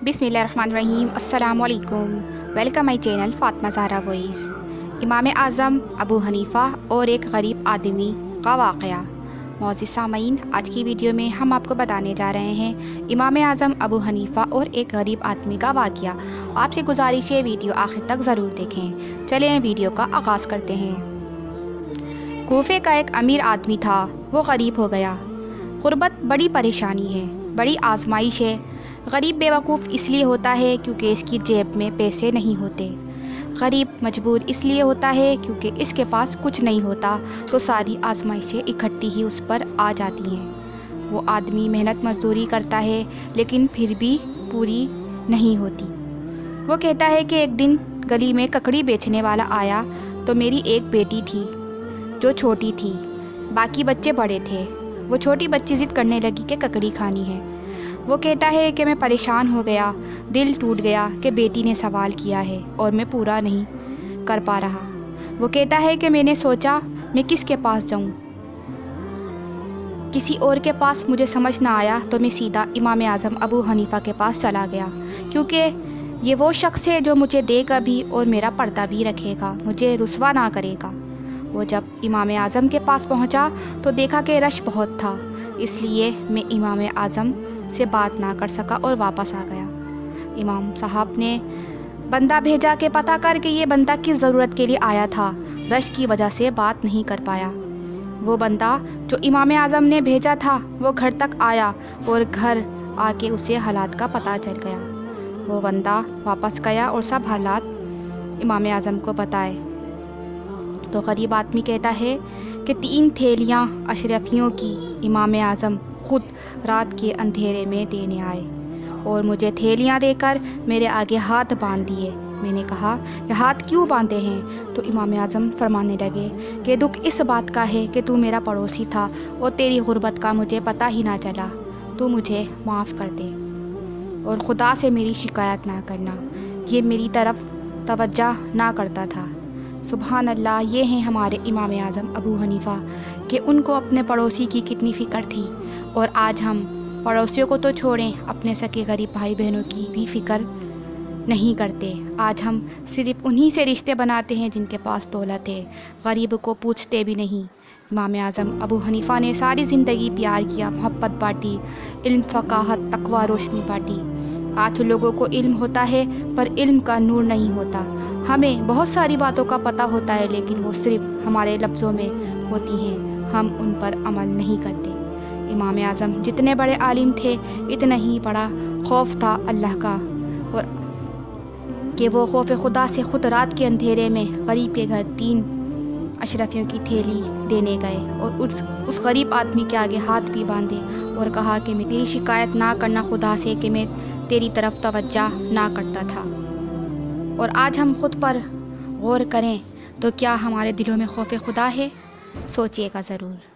बिस्मिल्लाहिर्रहमानिर्रहीम। अस्सलाम वालेकुम। Welcome my channel Fatima Zahra voice. Imam Azam Abu Hanifa और एक गरीब आदमी का वाक़या। मौज़िज़ सामईन, आज की वीडियो में हम आपको बताने जा रहे हैं इमाम आज़म अबू हनीफ़ा और एक गरीब आदमी का वाक़या। आपसे गुजारिश है वीडियो आखिर तक ज़रूर देखें। चलें वीडियो का आगाज़ करते हैं। कूफे का एक अमीर आदमी था, वो गरीब हो गया। गुर्बत बड़ी परेशानी है, बड़ी आजमाइश है। गरीब बेवकूफ़ इसलिए होता है क्योंकि इसकी जेब में पैसे नहीं होते। गरीब मजबूर इसलिए होता है क्योंकि इसके पास कुछ नहीं होता, तो सारी आजमाइशें इकट्ठी ही उस पर आ जाती हैं। वो आदमी मेहनत मजदूरी करता है लेकिन फिर भी पूरी नहीं होती। वो कहता है कि एक दिन गली में ककड़ी बेचने वाला आया तो मेरी एक बेटी थी जो छोटी थी, बाकी बच्चे बड़े थे। वो छोटी बच्ची ज़िद करने लगी कि ककड़ी खानी है। वो कहता है कि मैं परेशान हो गया, दिल टूट गया कि बेटी ने सवाल किया है और मैं पूरा नहीं कर पा रहा। वो कहता है कि मैंने सोचा मैं किसके पास जाऊं, किसी और के पास मुझे समझ ना आया तो मैं सीधा इमाम आज़म अबू हनीफ़ा के पास चला गया, क्योंकि ये वो शख्स है जो मुझे देगा भी और मेरा पर्दा भी रखेगा, मुझे रुसवा ना करेगा। वो जब इमाम आज़म के पास पहुंचा तो देखा कि रश बहुत था, इसलिए मैं इमाम आज़म से बात ना कर सका और वापस आ गया। इमाम साहब ने बंदा भेजा कि पता कर कि ये बंदा किस ज़रूरत के लिए आया था, रश की वजह से बात नहीं कर पाया। वो बंदा जो इमाम आज़म ने भेजा था वो घर तक आया और घर आके उसे हालात का पता चल गया। वो बंदा वापस गया और सब हालात इमाम आज़म को बताए। तो गरीब आदमी कहता है कि 3 थैलियाँ अशरफियों की इमाम आज़म खुद रात के अंधेरे में देने आए और मुझे थैलियाँ देकर मेरे आगे हाथ बांध दिए। मैंने कहा कि हाथ क्यों बांधे हैं? तो इमाम आज़म फरमाने लगे कि दुख इस बात का है कि तू मेरा पड़ोसी था और तेरी गुर्बत का मुझे पता ही ना चला। तू मुझे माफ़ कर दे और खुदा से मेरी शिकायत ना करना, ये मेरी तरफ तवज्जो ना करता था। सुभान अल्लाह, ये हैं हमारे इमाम आज़म अबू हनीफ़ा कि उनको अपने पड़ोसी की कितनी फ़िक्र थी। और आज हम पड़ोसियों को तो छोड़ें, अपने सके गरीब भाई बहनों की भी फ़िक्र नहीं करते। आज हम सिर्फ़ उन्हीं से रिश्ते बनाते हैं जिनके पास दौलत है, गरीब को पूछते भी नहीं। इमाम आज़म अबू हनीफ़ा ने सारी ज़िंदगी प्यार किया, मोहब्बत बांटी, इल्म, फ़क़ाहत, तक़वा, रोशनी बांटी। आज लोगों को इल्म होता है पर इल्म का नूर नहीं होता। हमें बहुत सारी बातों का पता होता है लेकिन वो सिर्फ़ हमारे लफ्ज़ों में होती हैं, हम उन पर अमल नहीं करते। इमाम आज़म जितने बड़े आलिम थे इतना ही बड़ा खौफ था अल्लाह का, और कि वो खौफ खुदा से ख़ुद रात के अंधेरे में गरीब के घर 3 अशरफियों की थैली देने गए और उस गरीब आदमी के आगे हाथ भी बांधे और कहा कि मेरी शिकायत ना करना खुदा से कि मैं तेरी तरफ तवज्जो ना करता था। और आज हम खुद पर गौर करें तो क्या हमारे दिलों में खौफ खुदा है? सोचिएगा ज़रूर।